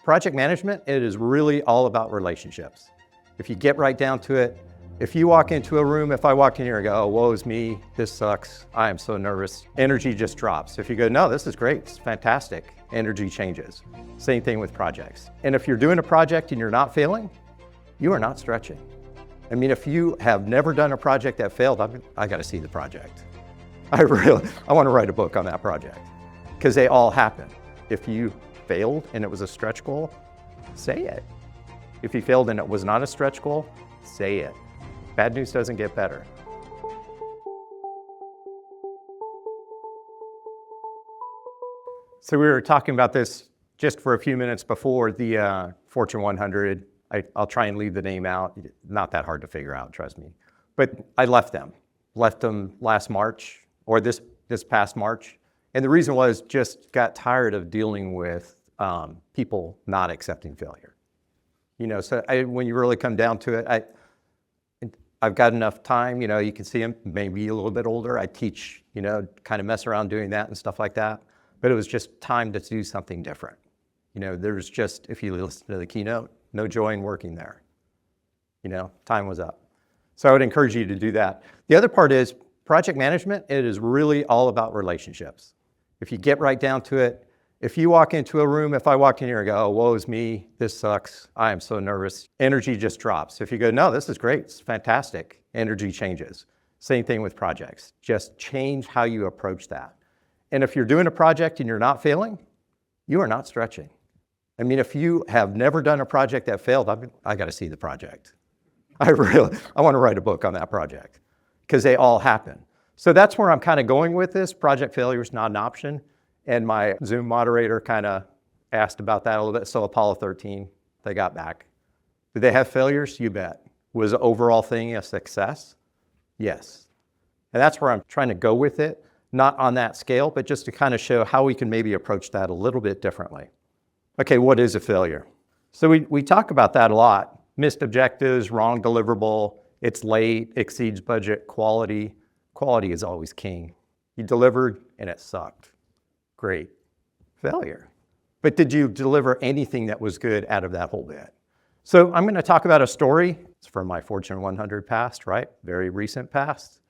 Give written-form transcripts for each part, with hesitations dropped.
Project management, it is really all about relationships. If you get right down to it, if you walk into a room, if I walk in here and go, oh, woe is me, this sucks, I am so nervous, energy just drops. If you go, no, this is great, it's fantastic, energy changes. Same thing with projects. And if you're doing a project and you're not failing, you are not stretching. I mean, if you have never done a project that failed, I got to see the project. I want to write a book on that project because they all happen. If you failed and it was a stretch goal, say it. If you failed and it was not a stretch goal, say it. Bad news doesn't get better. So we were talking about this just for a few minutes before the Fortune 100. I'll try and leave the name out. Not that hard to figure out, trust me. But I left them last March, or this past March. And the reason was just got tired of dealing with people not accepting failure. You know, so when you really come down to it, I've got enough time, you know, you can see them maybe a little bit older. I teach, you know, kind of mess around doing that and stuff like that. But it was just time to do something different. You know, there's just, if you listen to the keynote, no joy in working there. You know, time was up. So I would encourage you to do that. The other part is project management, it is really all about relationships. If you get right down to it, if you walk into a room, if I walk in here and go, oh, woe is me, this sucks, I am so nervous, energy just drops. If you go, no, this is great, it's fantastic, energy changes. Same thing with projects. Just change how you approach that. And if you're doing a project and you're not failing, you are not stretching. I mean, if you have never done a project that failed, I got to see the project. I want to write a book on that project because they all happen. So that's where I'm kind of going with this. Project failure is not an option. And my Zoom moderator kind of asked about that a little bit. So Apollo 13, they got back. Did they have failures? You bet. Was the overall thing a success? Yes. And that's where I'm trying to go with it. Not on that scale, but just to kind of show how we can maybe approach that a little bit differently. Okay, what is a failure? So we talk about that a lot. Missed objectives, wrong deliverable, it's late, exceeds budget, quality. Quality is always king. You delivered and it sucked. Great. Failure. But did you deliver anything that was good out of that whole bit? So I'm going to talk about a story. It's from my Fortune 100 past, right? Very recent past.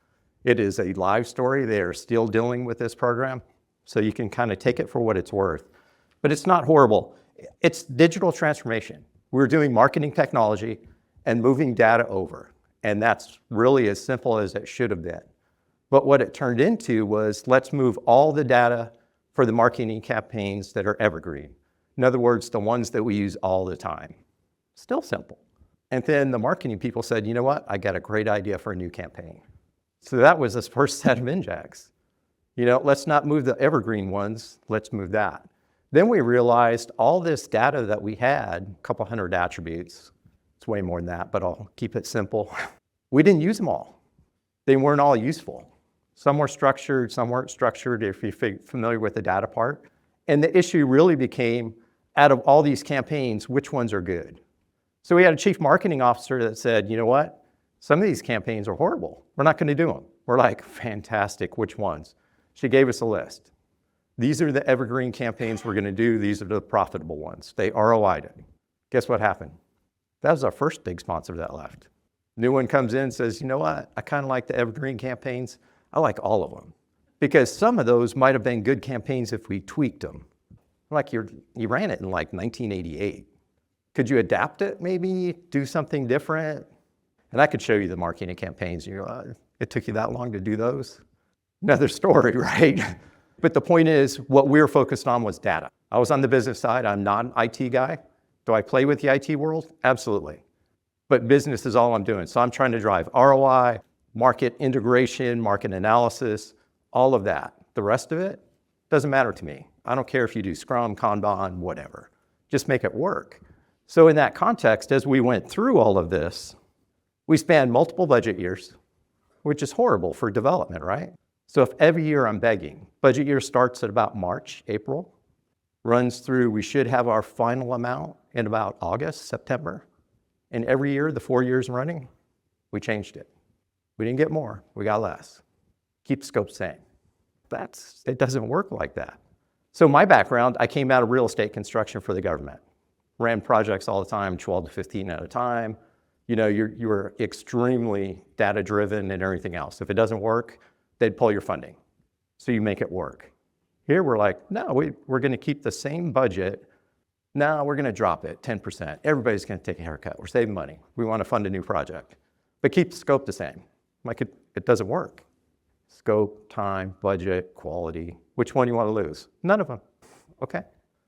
It is a live story. They are still dealing with this program. So you can kind of take it for what it's worth. But it's not horrible. It's digital transformation. We're doing marketing technology and moving data over. And that's really as simple as it should have been. But what it turned into was, let's move all the data for the marketing campaigns that are evergreen. In other words, the ones that we use all the time. Still simple. And then the marketing people said, you know what? I got a great idea for a new campaign. So that was this first set of injects. You know, let's not move the evergreen ones, let's move that. Then we realized all this data that we had, a couple hundred attributes, it's way more than that, but I'll keep it simple. We didn't use them all. They weren't all useful. Some were structured, some weren't structured, if you're familiar with the data part. And the issue really became, out of all these campaigns, which ones are good? So we had a chief marketing officer that said, you know what? Some of these campaigns are horrible. We're not going to do them. We're like, fantastic, which ones? She gave us a list. These are the evergreen campaigns we're going to do. These are the profitable ones. They ROI'd it. Guess what happened? That was our first big sponsor that left. New one comes in and says, you know what? I kind of like the evergreen campaigns. I like all of them. Because some of those might have been good campaigns if we tweaked them. Like you ran it in like 1988. Could you adapt it maybe? Do something different? And I could show you the marketing campaigns. You go, it took you that long to do those? Another story, right? But the point is, what we were focused on was data. I was on the business side. I'm not an IT guy. Do I play with the IT world? Absolutely. But business is all I'm doing. So I'm trying to drive ROI, market integration, market analysis, all of that. The rest of it doesn't matter to me. I don't care if you do Scrum, Kanban, whatever. Just make it work. So in that context, as we went through all of this, we spanned multiple budget years, which is horrible for development, right? So if every year I'm begging, budget year starts at about March, April, runs through, we should have our final amount in about August, September. And every year, the 4 years running, we changed it. We didn't get more, we got less. Keep scope same. It doesn't work like that. So my background, I came out of real estate construction for the government. ran projects all the time, 12 to 15 at a time. You were extremely data-driven and everything else. If it doesn't work, they'd pull your funding. So you make it work. Here we're like, no, we're going to keep the same budget. No, we're going to drop it 10%. Everybody's going to take a haircut. We're saving money. We want to fund a new project. But keep the scope the same. Like it doesn't work. Scope, time, budget, quality. Which one do you want to lose? None of them. Okay.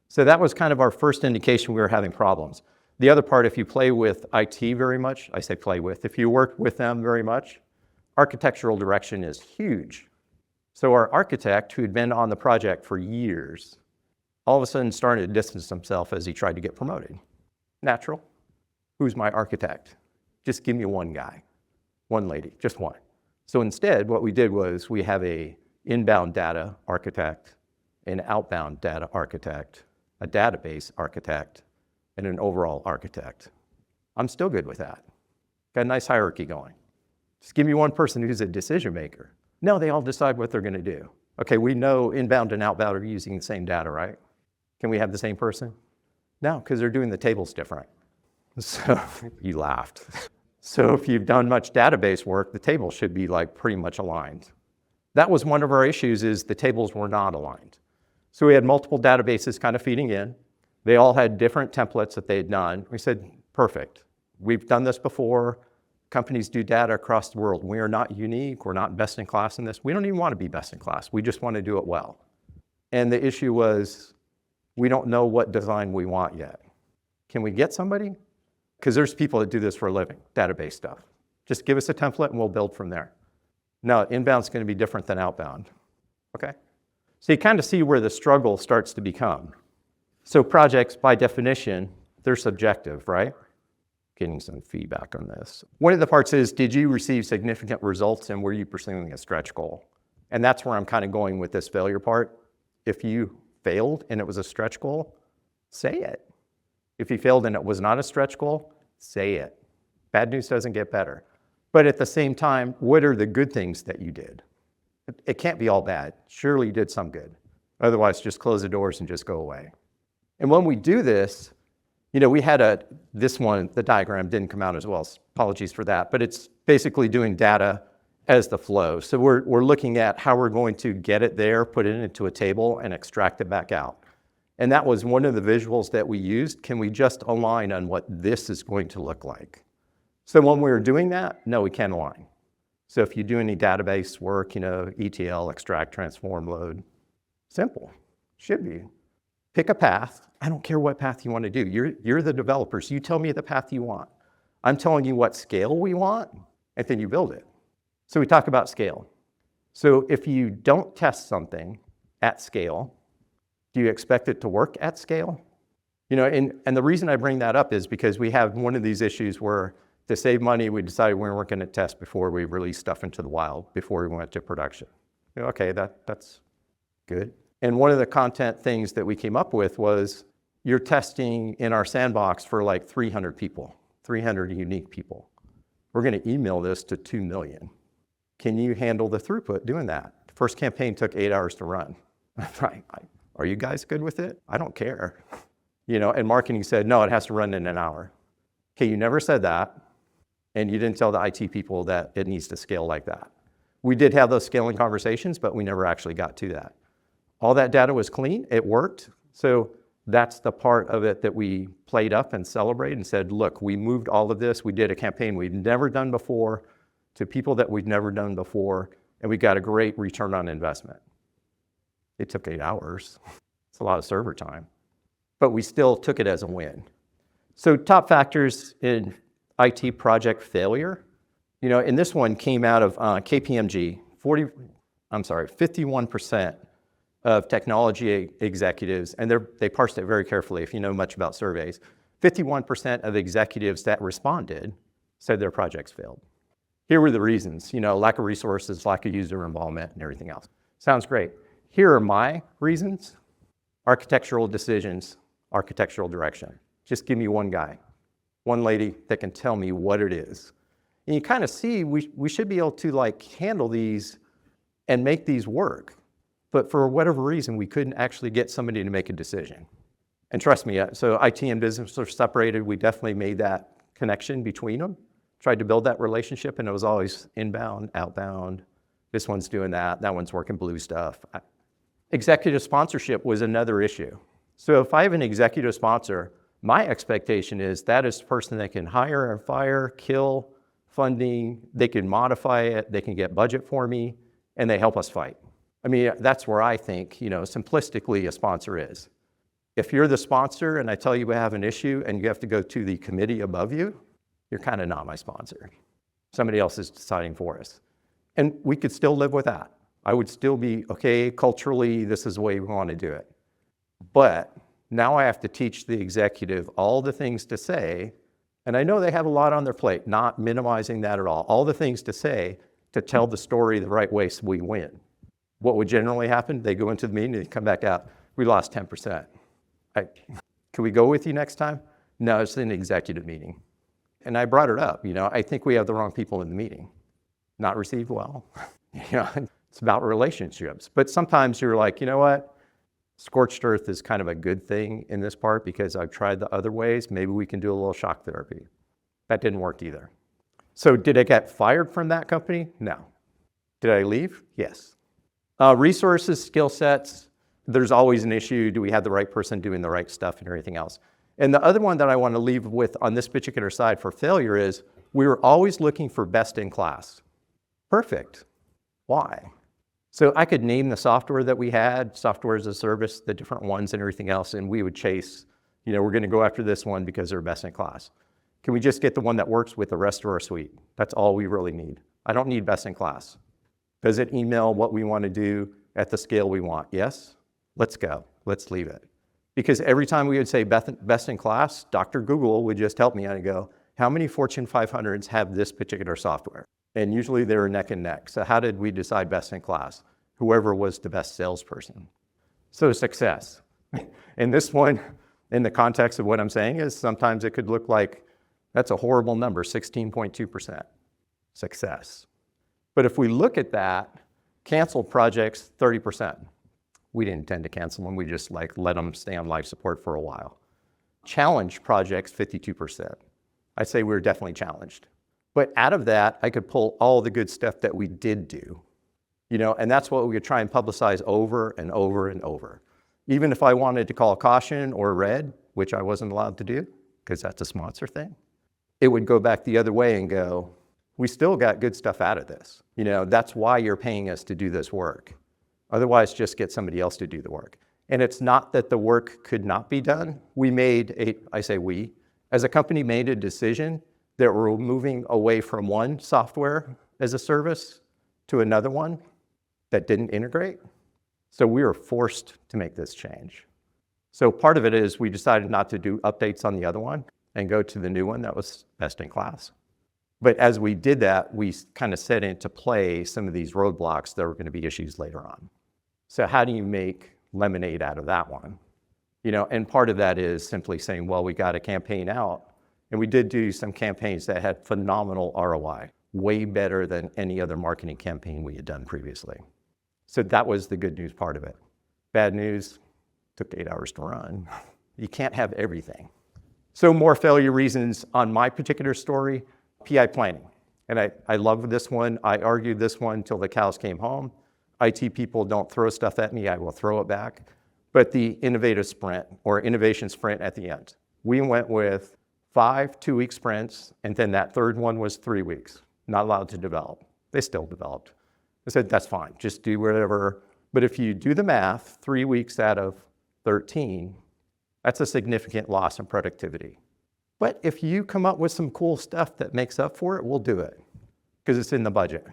So that was kind of our first indication we were having problems. The other part, if you play with IT very much, I say play with, if you work with them very much, architectural direction is huge. So our architect, who had been on the project for years, all of a sudden started to distance himself as he tried to get promoted. Natural. Who's my architect? Just give me one guy, one lady, just one. So instead, what we did was we have a inbound data architect, an outbound data architect, a database architect, and an overall architect. I'm still good with that. Got a nice hierarchy going. Just give me one person who's a decision maker. No, they all decide what they're going to do. Okay, we know inbound and outbound are using the same data, right? Can we have the same person? No, because they're doing the tables different. So you laughed. So if you've done much database work, the table should be like pretty much aligned. That was one of our issues, is the tables were not aligned. So we had multiple databases kind of feeding in. They all had different templates that they had done. We said, perfect. We've done this before. Companies do data across the world. We are not unique. We're not best in class in this. We don't even want to be best in class. We just want to do it well. And the issue was, we don't know what design we want yet. Can we get somebody? Because there's people that do this for a living, database stuff. Just give us a template and we'll build from there. No, inbound's going to be different than outbound. Okay? So you kind of see where the struggle starts to become. So projects, by definition, they're subjective, right? Getting some feedback on this. One of the parts is, did you receive significant results and were you pursuing a stretch goal? And that's where I'm kind of going with this failure part. If you failed and it was a stretch goal, say it. If you failed and it was not a stretch goal, say it. Bad news doesn't get better. But at the same time, what are the good things that you did? It can't be all bad. Surely you did some good. Otherwise, just close the doors and just go away. And when we do this, we had this one, the diagram didn't come out as well. Apologies for that. But it's basically doing data as the flow. So we're looking at how we're going to get it there, put it into a table, and extract it back out. And that was one of the visuals that we used. Can we just align on what this is going to look like? So when we were doing that, no, we can't align. So if you do any database work, ETL, extract, transform, load, simple, should be. Pick a path. I don't care what path you want to do. You're the developers. You tell me the path you want. I'm telling you what scale we want, and then you build it. So we talk about scale. So if you don't test something at scale, do you expect it to work at scale? And the reason I bring that up is because we have one of these issues where to save money, we decided we weren't going to test before we released stuff into the wild, before we went to production. Okay, that's good. And one of the content things that we came up with was, you're testing in our sandbox for like 300 people, 300 unique people. We're going to email this to 2 million. Can you handle the throughput doing that? The first campaign took 8 hours to run. Right. Are you guys good with it? I don't care. And marketing said, no, it has to run in an hour. Okay, you never said that. And you didn't tell the IT people that it needs to scale like that. We did have those scaling conversations, but we never actually got to that. All that data was clean, it worked. So that's the part of it that we played up and celebrated and said, look, we moved all of this. We did a campaign we've never done before to people that we've never done before, and we got a great return on investment. It took 8 hours. It's a lot of server time. But we still took it as a win. So top factors in IT project failure. And this one came out of KPMG. 51% of technology executives, and they parsed it very carefully if you know much about surveys, 51% of executives that responded said their projects failed. Here were the reasons, lack of resources, lack of user involvement, and everything else. Sounds great. Here are my reasons. Architectural decisions, architectural direction. Just give me one guy, one lady that can tell me what it is. And you kind of see we should be able to handle these and make these work. But for whatever reason, we couldn't actually get somebody to make a decision. And trust me, so IT and business are separated. We definitely made that connection between them, tried to build that relationship, and it was always inbound, outbound. This one's doing that one's working blue stuff. Executive sponsorship was another issue. So if I have an executive sponsor, my expectation is that is the person that can hire and fire, kill, funding, they can modify it, they can get budget for me, and they help us fight. I mean, that's where I think, simplistically a sponsor is. If you're the sponsor and I tell you we have an issue and you have to go to the committee above you, you're kind of not my sponsor. Somebody else is deciding for us. And we could still live with that. I would still be, okay, culturally, this is the way we want to do it. But now I have to teach the executive all the things to say, and I know they have a lot on their plate, not minimizing that at all the things to say to tell the story the right way so we win. What would generally happen? They go into the meeting and they come back out, we lost 10%. Can we go with you next time? No, it's an executive meeting. And I brought it up, I think we have the wrong people in the meeting. Not received well. It's about relationships. But sometimes you're like, you know what? Scorched earth is kind of a good thing in this part because I've tried the other ways. Maybe we can do a little shock therapy. That didn't work either. So did I get fired from that company? No. Did I leave? Yes. Resources, skill sets, there's always an issue. Do we have the right person doing the right stuff and everything else? And the other one that I want to leave with on this particular side for failure is we were always looking for best in class. Perfect. Why? So I could name the software that we had, software as a service, the different ones and everything else, and we would chase, we're going to go after this one because they're best in class. Can we just get the one that works with the rest of our suite? That's all we really need. I don't need best in class. Does it email what we want to do at the scale we want? Yes? Let's go. Let's leave it. Because every time we would say best in class, Dr. Google would just help me and go, how many Fortune 500s have this particular software? And usually they were neck and neck. So how did we decide best in class? Whoever was the best salesperson. So success. And this one, in the context of what I'm saying, is sometimes it could look like that's a horrible number, 16.2%. Success. But if we look at that, canceled projects, 30%. We didn't intend to cancel them. We just let them stay on life support for a while. Challenged projects, 52%. I'd say we were definitely challenged. But out of that, I could pull all the good stuff that we did do, and that's what we would try and publicize over and over and over. Even if I wanted to call caution or red, which I wasn't allowed to do, because that's a sponsor thing, it would go back the other way and go, we still got good stuff out of this. That's why you're paying us to do this work. Otherwise, just get somebody else to do the work. And it's not that the work could not be done. We, as a company, made a decision that we're moving away from one software as a service to another one that didn't integrate. So we were forced to make this change. So part of it is we decided not to do updates on the other one and go to the new one that was best in class. But as we did that, we kind of set into play some of these roadblocks that were going to be issues later on. So how do you make lemonade out of that one? And part of that is simply saying, well, we got a campaign out. And we did do some campaigns that had phenomenal ROI, way better than any other marketing campaign we had done previously. So that was the good news part of it. Bad news, took 8 hours to run. You can't have everything. So more failure reasons on my particular story, PI planning. And I love this one. I argued this one till the cows came home. IT people don't throw stuff at me, I will throw it back. But the innovative sprint or innovation sprint at the end, we went with 5 2-week sprints, and then that third one was 3 weeks, not allowed to develop. They still developed. I said, that's fine, just do whatever. But if you do the math, 3 weeks out of 13, that's a significant loss in productivity. But if you come up with some cool stuff that makes up for it, we'll do it, because it's in the budget.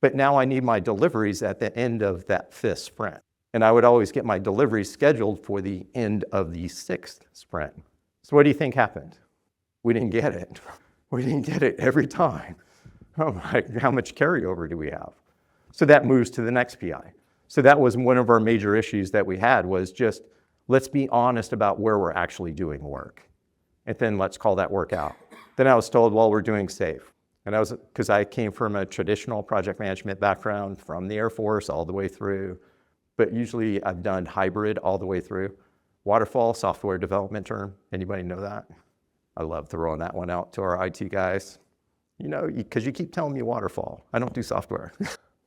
But now I need my deliveries at the end of that 5th sprint. And I would always get my deliveries scheduled for the end of the 6th sprint. So what do you think happened? We didn't get it. We didn't get it every time. Oh my, how much carryover do we have? So that moves to the next PI. So that was one of our major issues that we had, was just, let's be honest about where we're actually doing work. And then let's call that work out. Then I was told, well, we're doing SAFE. And because I came from a traditional project management background from the Air Force all the way through, but usually I've done hybrid all the way through. Waterfall, software development term. Anybody know that? I love throwing that one out to our IT guys. You know, because you keep telling me waterfall. I don't do software.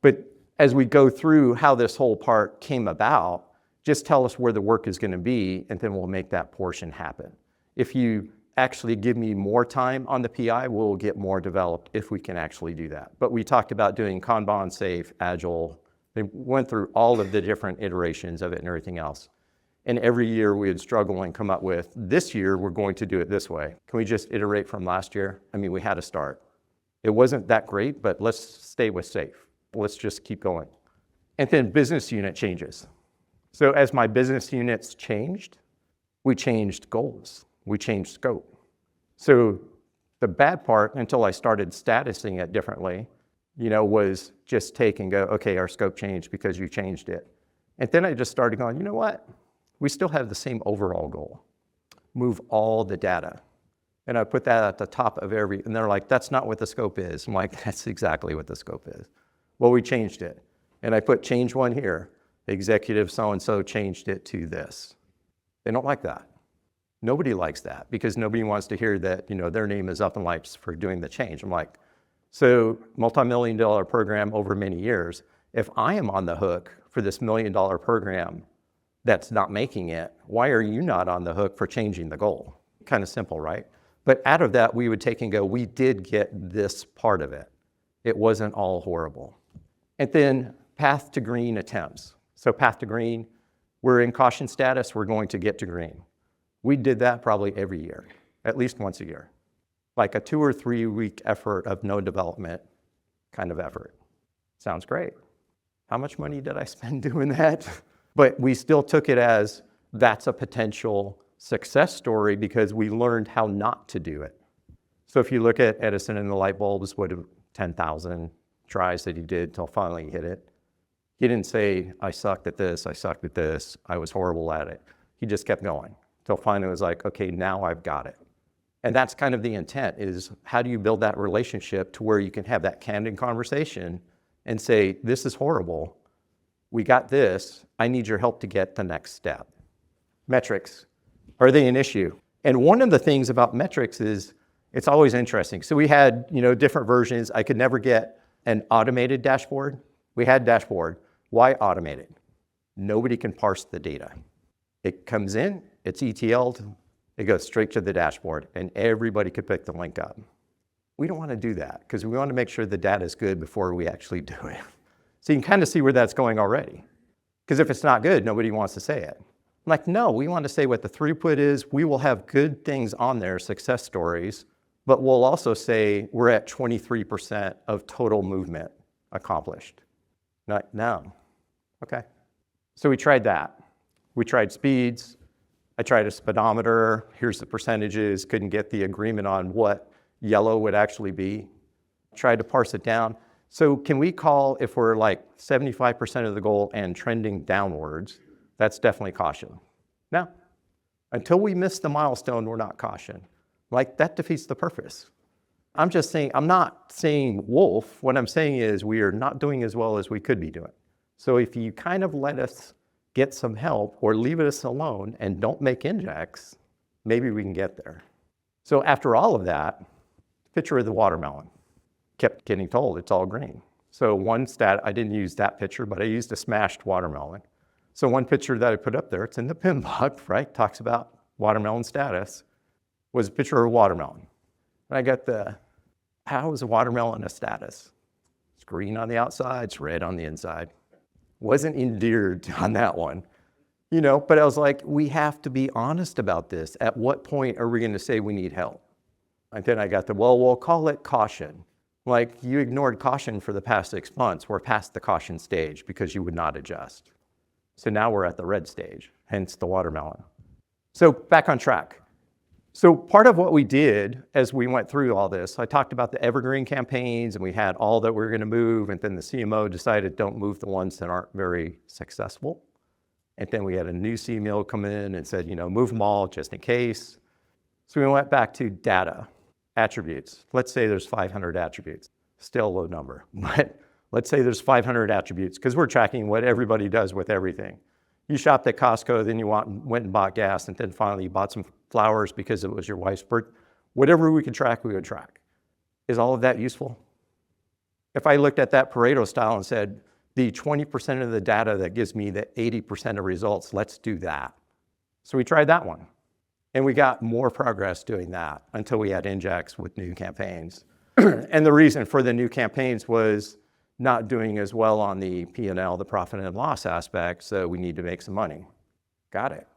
But as we go through how this whole part came about, just tell us where the work is going to be, and then we'll make that portion happen. If you actually give me more time on the PI, we'll get more developed if we can actually do that. But we talked about doing Kanban, safe, agile. They went through all of the different iterations of it and everything else. And every year we would struggle and come up with, this year we're going to do it this way. Can we just iterate from last year? I mean, we had to start. It wasn't that great, but let's stay with safe. Let's just keep going. And then business unit changes. So as my business units changed, we changed goals. We changed scope. So the bad part, until I started statusing it differently, was just take and go, okay, our scope changed because you changed it. And then I just started going, you know what? We still have the same overall goal. Move all the data. And I put that at the top of and they're like, that's not what the scope is. I'm like, that's exactly what the scope is. Well, we changed it. And I put change one here. Executive so-and-so changed it to this. They don't like that. Nobody likes that because nobody wants to hear that, their name is up in lights for doing the change. I'm like, so multi-million-dollar program over many years, if I am on the hook for this $1 million program that's not making it, why are you not on the hook for changing the goal? Kind of simple, right? But out of that, we would take and go, we did get this part of it. It wasn't all horrible. And then path to green attempts. So path to green, we're in caution status, we're going to get to green. We did that probably every year, at least once a year. Like a 2 or 3 week effort of no development kind of effort. Sounds great. How much money did I spend doing that? But we still took it as that's a potential success story because we learned how not to do it. So if you look at Edison and the light bulbs, what 10,000 tries that he did till finally he hit it. He didn't say, I sucked at this, I was horrible at it. He just kept going till finally it was like, okay, now I've got it. And that's kind of the intent is how do you build that relationship to where you can have that candid conversation and say, this is horrible. We got this. I need your help to get the next step. Metrics, are they an issue? And one of the things about metrics is it's always interesting. So we had, different versions. I could never get an automated dashboard. We had dashboard. Why automated? Nobody can parse the data. It comes in, it's ETL'd, it goes straight to the dashboard, and everybody could pick the link up. We don't want to do that because we want to make sure the data is good before we actually do it. So you can kind of see where that's going already. Because if it's not good, nobody wants to say it. I'm like, no, we want to say what the throughput is. We will have good things on there, success stories, but we'll also say we're at 23% of total movement accomplished. Not, no. Okay. So we tried that. We tried speeds. I tried a speedometer. Here's the percentages. Couldn't get the agreement on what yellow would actually be. Tried to parse it down. So can we call if we're like 75% of the goal and trending downwards, that's definitely caution. No. Until we miss the milestone, we're not caution. Like that defeats the purpose. I'm just saying, I'm not saying wolf. What I'm saying is we are not doing as well as we could be doing. So if you kind of let us get some help or leave us alone and don't make injects, maybe we can get there. So after all of that, picture of the watermelon. Kept getting told it's all green. So one stat, I didn't use that picture, but I used a smashed watermelon. So one picture that I put up there, it's in the PMBOK, right? Talks about watermelon status, was a picture of a watermelon. And I got how is a watermelon a status? It's green on the outside, it's red on the inside. Wasn't endeared on that one, but I was like, we have to be honest about this. At what point are we going to say we need help? And then I got we'll call it caution. Like you ignored caution for the past 6 months. We're past the caution stage because you would not adjust. So now we're at the red stage, hence the watermelon. So back on track. So part of what we did as we went through all this, I talked about the evergreen campaigns and we had all that we were going to move, and then the CMO decided don't move the ones that aren't very successful. And then we had a new CMO come in and said, move them all just in case. So we went back to data, attributes. Let's say there's 500 attributes, still a low number, but let's say there's 500 attributes because we're tracking what everybody does with everything. You shopped at Costco, then you went and bought gas, and then finally you bought some flowers because it was your wife's birthday. Whatever we could track, we would track. Is all of that useful? If I looked at that Pareto style and said, the 20% of the data that gives me the 80% of results, let's do that. So we tried that one. And we got more progress doing that until we had injects with new campaigns. And the reason for the new campaigns was not doing as well on the P&L, the profit and loss aspect, so we need to make some money. Got it.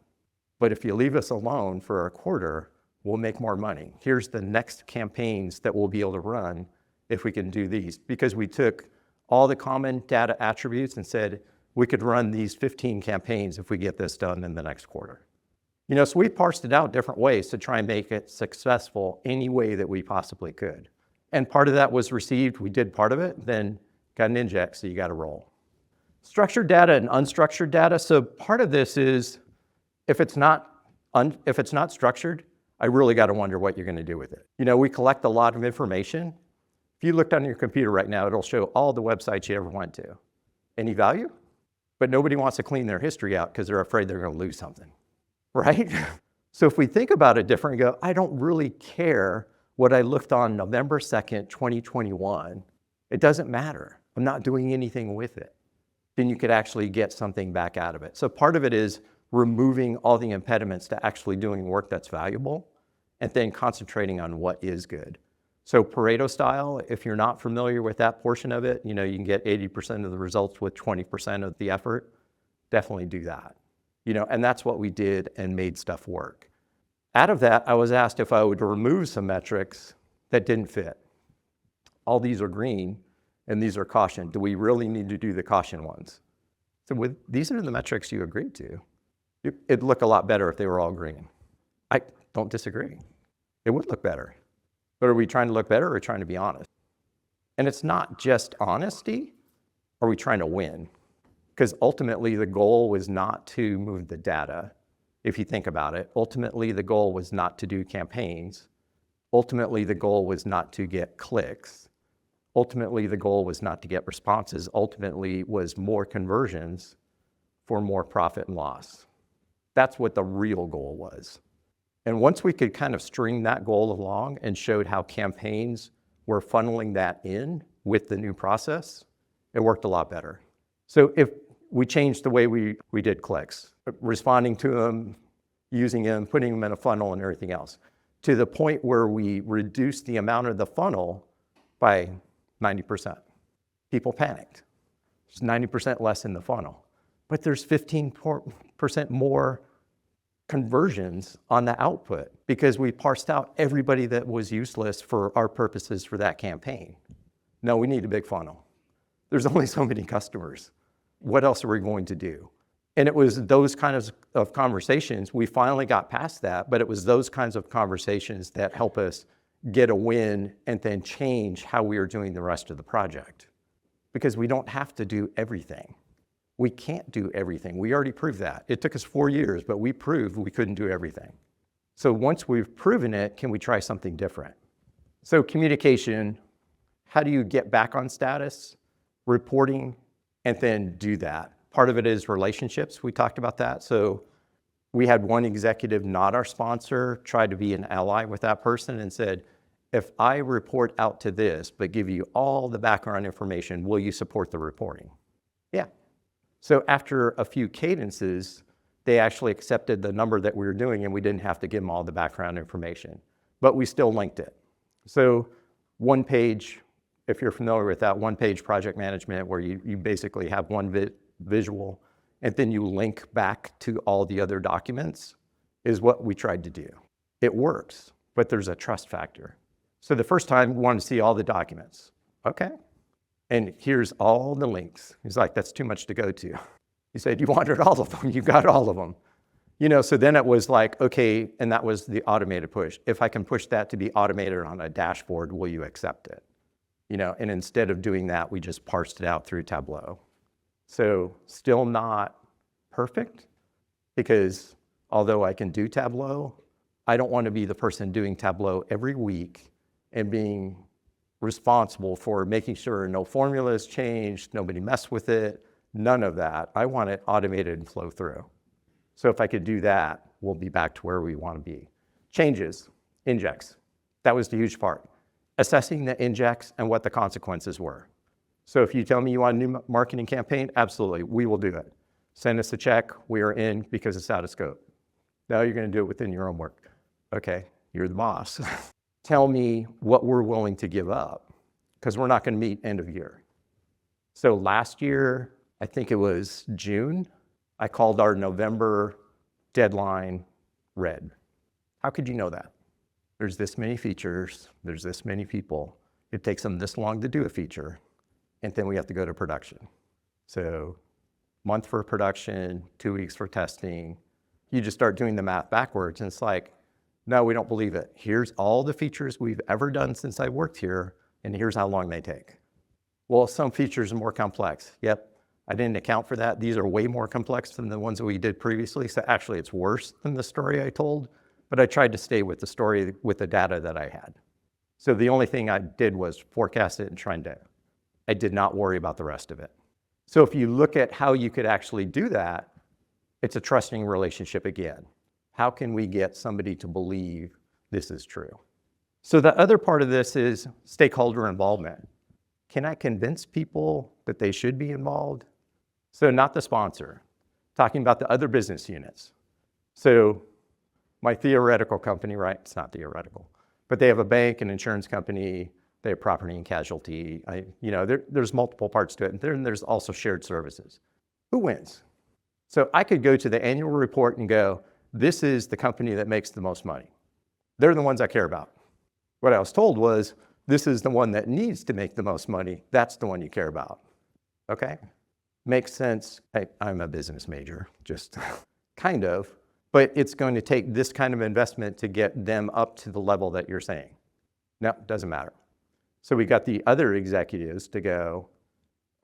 But if you leave us alone for a quarter, we'll make more money. Here's the next campaigns that we'll be able to run if we can do these. Because we took all the common data attributes and said, we could run these 15 campaigns if we get this done in the next quarter. So we parsed it out different ways to try and make it successful any way that we possibly could. And part of that was received, we did part of it, then got an inject, so you got to roll. Structured data and unstructured data. So part of this is, if it's not structured, I really got to wonder what you're going to do with it. We collect a lot of information. If you looked on your computer right now, it'll show all the websites you ever went to. Any value? But nobody wants to clean their history out because they're afraid they're going to lose something, right? So if we think about it different and go, I don't really care what I looked on November 2nd, 2021. It doesn't matter. I'm not doing anything with it. Then you could actually get something back out of it. So part of it is removing all the impediments to actually doing work that's valuable and then concentrating on what is good. So Pareto style, if you're not familiar with that portion of it, you can get 80% of the results with 20% of the effort, definitely do that. And that's what we did and made stuff work. Out of that, I was asked if I would remove some metrics that didn't fit. All these are green and these are caution. Do we really need to do the caution ones? So these are the metrics you agreed to. It'd look a lot better if they were all green. I don't disagree. It would look better. But are we trying to look better or trying to be honest? And it's not just honesty. Are we trying to win? Because ultimately the goal was not to move the data. If you think about it, ultimately the goal was not to do campaigns. Ultimately the goal was not to get clicks. Ultimately the goal was not to get responses. Ultimately was more conversions for more profit and loss. That's what the real goal was. And once we could kind of string that goal along and showed how campaigns were funneling that in with the new process, it worked a lot better. So if we changed the way we did clicks, responding to them, using them, putting them in a funnel and everything else, to the point where we reduced the amount of the funnel by 90%. People panicked. There's 90% less in the funnel, but there's 15% more conversions on the output because we parsed out everybody that was useless for our purposes for that campaign. No, we need a big funnel. There's only so many customers. What else are we going to do? And it was those kinds of conversations, we finally got past that, but it was those kinds of conversations that help us get a win and then change how we are doing the rest of the project. Because we don't have to do everything. We can't do everything. We already proved that. It took us 4 years, but we proved we couldn't do everything. So once we've proven it, can we try something different? So communication, how do you get back on status? Reporting, and then do that. Part of it is relationships. We talked about that. So we had one executive, not our sponsor, try to be an ally with that person and said, if I report out to this, but give you all the background information, will you support the reporting? Yeah. So after a few cadences, they actually accepted the number that we were doing and we didn't have to give them all the background information, but we still linked it. So one page, if you're familiar with that, one-page project management where you basically have one visual and then you link back to all the other documents is what we tried to do. It works, but there's a trust factor. So the first time we wanted to see all the documents. Okay. And here's all the links. He's like, that's too much to go to. He said, you wanted all of them. You got all of them. So then it was like, okay, and that was the automated push. If I can push that to be automated on a dashboard, will you accept it? And instead of doing that, we just parsed it out through Tableau. So still not perfect because although I can do Tableau, I don't want to be the person doing Tableau every week and being responsible for making sure no formula is changed, nobody messed with it, None of that. I want it automated and flow through. So if I could do that, we'll be back to where we want to be. Changes, injects. That was the huge part. Assessing the injects and what the consequences were. So if you tell me you want a new marketing campaign, absolutely, we will do it. Send us a check, we are in because it's out of scope. Now you're going to do it within your own work. Okay, you're the boss. Tell me what we're willing to give up, because we're not going to meet end of year. So last year, I think it was June, I called our November deadline red. How could you know that? There's this many features, there's this many people. It takes them this long to do a feature, and then we have to go to production. So month for production, 2 weeks for testing. You just start doing the math backwards, and it's like, no, we don't believe it. Here's all the features we've ever done since I worked here, and here's how long they take. Well, some features are more complex. Yep, I didn't account for that. These are way more complex than the ones that we did previously, so actually it's worse than the story I told, but I tried to stay with the story with the data that I had. So the only thing I did was forecast it and I did not worry about the rest of it. So if you look at how you could actually do that, it's a trusting relationship again. How can we get somebody to believe this is true? So the other part of this is stakeholder involvement. Can I convince people that they should be involved? So not the sponsor, talking about the other business units. So my theoretical company, right? It's not theoretical, but they have a bank, an insurance company, they have property and casualty. There's multiple parts to it. And then there's also shared services. Who wins? So I could go to the annual report and go, this is the company that makes the most money. They're the ones I care about. What I was told was, this is the one that needs to make the most money. That's the one you care about. Okay? Makes sense. I'm a business major, just kind of. But it's going to take this kind of investment to get them up to the level that you're saying. No, doesn't matter. So we got the other executives to go,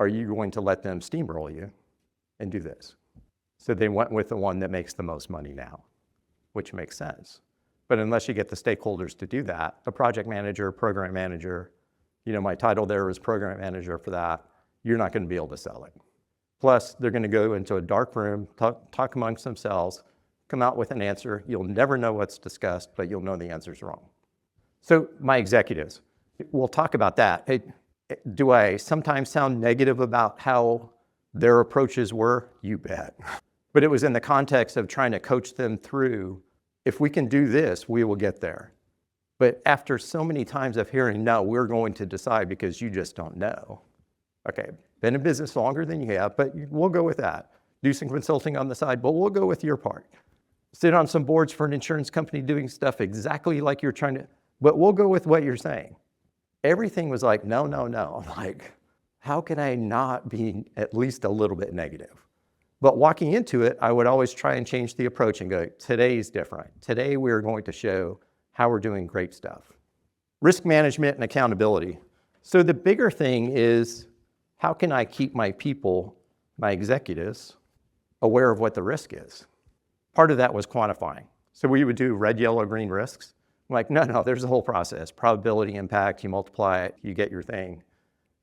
are you going to let them steamroll you and do this? So they went with the one that makes the most money now, which makes sense. But unless you get the stakeholders to do that, a project manager, program manager, my title there was program manager for that, you're not going to be able to sell it. Plus, they're going to go into a dark room, talk amongst themselves, come out with an answer. You'll never know what's discussed, but you'll know the answer's wrong. So my executives, we'll talk about that. Hey, do I sometimes sound negative about how their approaches were? You bet. But it was in the context of trying to coach them through, if we can do this, we will get there. But after so many times of hearing, no, we're going to decide because you just don't know. Okay, been in business longer than you have, but we'll go with that. Do some consulting on the side, but we'll go with your part. Sit on some boards for an insurance company doing stuff exactly like you're trying to, but we'll go with what you're saying. Everything was like, no, no, no. I'm like, how can I not be at least a little bit negative? But walking into it, I would always try and change the approach and go, today's different. Today we're going to show how we're doing great stuff. Risk management and accountability. So the bigger thing is, how can I keep my people, my executives, aware of what the risk is? Part of that was quantifying. So we would do red, yellow, green risks. I'm like, no, there's a whole process. Probability, impact, you multiply it, you get your thing.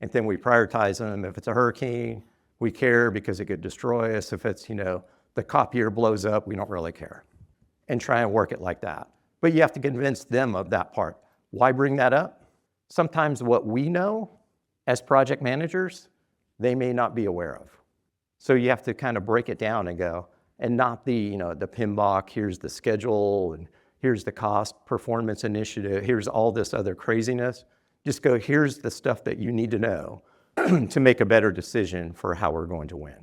And then we prioritize them. If it's a hurricane, we care because it could destroy us. If it's, the copier blows up, we don't really care. And try and work it like that. But you have to convince them of that part. Why bring that up? Sometimes what we know as project managers, they may not be aware of. So you have to kind of break it down and go, and not the PMBOK, here's the schedule, and here's the cost performance initiative, here's all this other craziness. Just go, here's the stuff that you need to know to make a better decision for how we're going to win.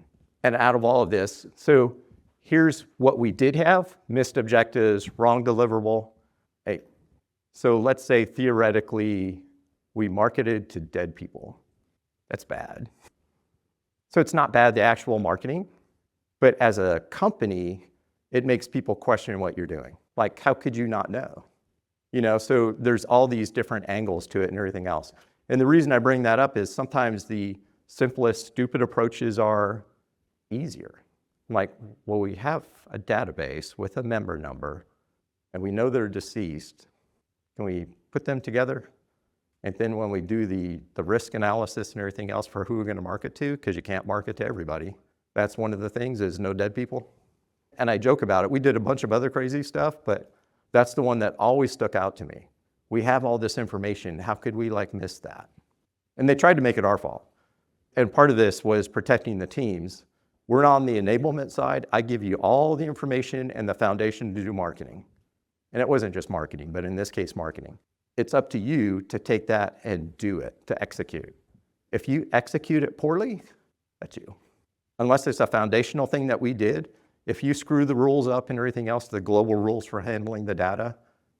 And out of all of this, so here's what we did have: missed objectives, wrong deliverable. Hey, so let's say theoretically we marketed to dead people. That's bad. So it's not bad, the actual marketing, but as a company, it makes people question what you're doing. Like, how could you not know? So there's all these different angles to it and everything else. And the reason I bring that up is sometimes the simplest, stupid approaches are easier. I'm like, well, we have a database with a member number, and we know they're deceased. Can we put them together? And then when we do the risk analysis and everything else for who we're going to market to, because you can't market to everybody, that's one of the things is no dead people. And I joke about it. We did a bunch of other crazy stuff, but that's the one that always stuck out to me. We have all this information. How could we miss that? And they tried to make it our fault. And part of this was protecting the teams. We're on the enablement side. I give you all the information and the foundation to do marketing. And it wasn't just marketing, but in this case, marketing. It's up to you to take that and do it, to execute. If you execute it poorly, that's you. Unless it's a foundational thing that we did, if you screw the rules up and everything else, the global rules for handling the data,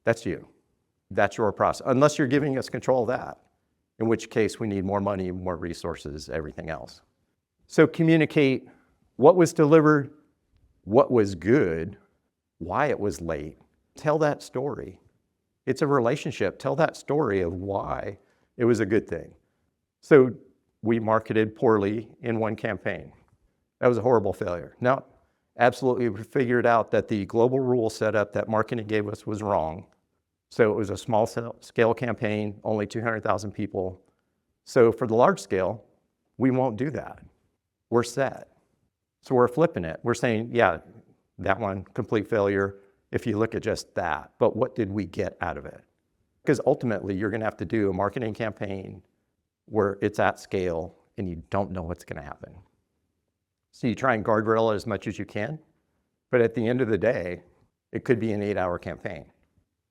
that's you. That's your process, unless you're giving us control of that, in which case we need more money, more resources, everything else. So communicate what was delivered, what was good, why it was late. Tell that story. It's a relationship. Tell that story of why it was a good thing. So we marketed poorly in one campaign. That was a horrible failure. Now, absolutely, we figured out that the global rule setup that marketing gave us was wrong. So it was a small scale campaign, only 200,000 people. So for the large scale, we won't do that. We're set. So we're flipping it. We're saying, yeah, that one, complete failure, if you look at just that. But what did we get out of it? Because ultimately, you're going to have to do a marketing campaign where it's at scale and you don't know what's going to happen. So you try and guardrail it as much as you can. But at the end of the day, it could be an 8-hour campaign,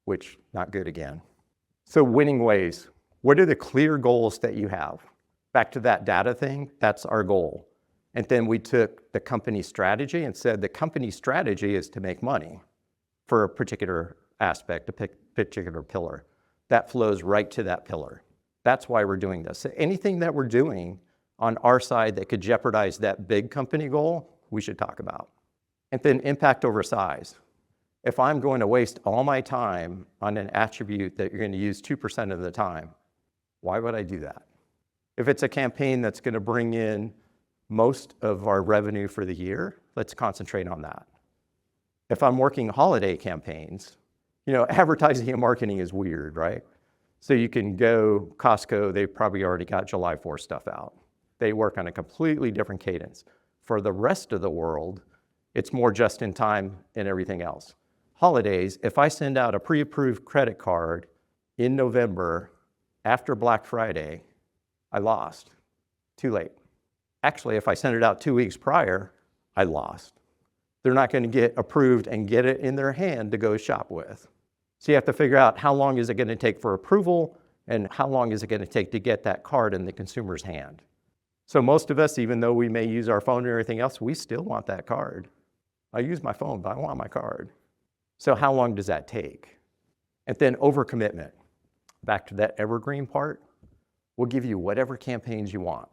which not good again. So winning ways. What are the clear goals that you have? Back to that data thing, that's our goal. And then we took the company strategy and said the company strategy is to make money for a particular aspect, a particular pillar. That flows right to that pillar. That's why we're doing this. So anything that we're doing on our side that could jeopardize that big company goal, we should talk about. And then impact over size. If I'm going to waste all my time on an attribute that you're going to use 2% of the time, why would I do that? If it's a campaign that's going to bring in most of our revenue for the year, let's concentrate on that. If I'm working holiday campaigns, advertising and marketing is weird, right? So you can go Costco, they've probably already got July 4th stuff out. They work on a completely different cadence. For the rest of the world, it's more just in time and everything else. Holidays, if I send out a pre-approved credit card in November after Black Friday, I lost. Too late. Actually, if I send it out 2 weeks prior, I lost. They're not going to get approved and get it in their hand to go shop with. So you have to figure out how long is it going to take for approval and how long is it going to take to get that card in the consumer's hand. So most of us, even though we may use our phone and everything else, we still want that card. I use my phone, but I want my card. So how long does that take? And then overcommitment. Back to that evergreen part, we'll give you whatever campaigns you want.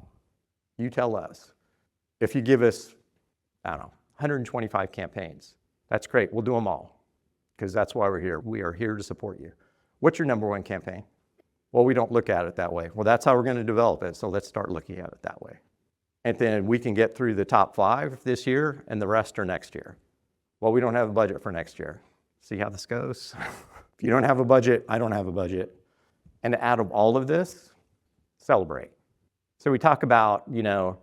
You tell us. If you give us, 125 campaigns, that's great. We'll do them all because that's why we're here. We are here to support you. What's your number one campaign? Well, we don't look at it that way. Well, that's how we're going to develop it. So let's start looking at it that way. And then we can get through the top 5 this year and the rest are next year. Well, we don't have a budget for next year. See how this goes? If you don't have a budget, I don't have a budget. And out of all of this, celebrate. So we talk about,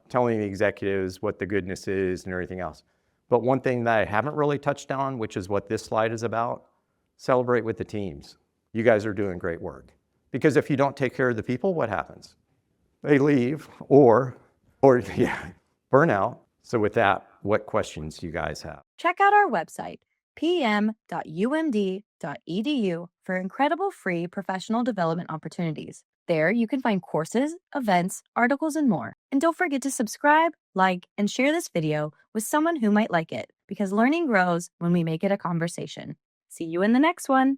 telling the executives what the goodness is and everything else. But one thing that I haven't really touched on, which is what this slide is about, celebrate with the teams. You guys are doing great work. Because if you don't take care of the people, what happens? They leave or burnout. So with that, what questions do you guys have? Check out our website, pm.umd.edu, for incredible free professional development opportunities. There, you can find courses, events, articles, and more. And don't forget to subscribe, like, and share this video with someone who might like it, because learning grows when we make it a conversation. See you in the next one.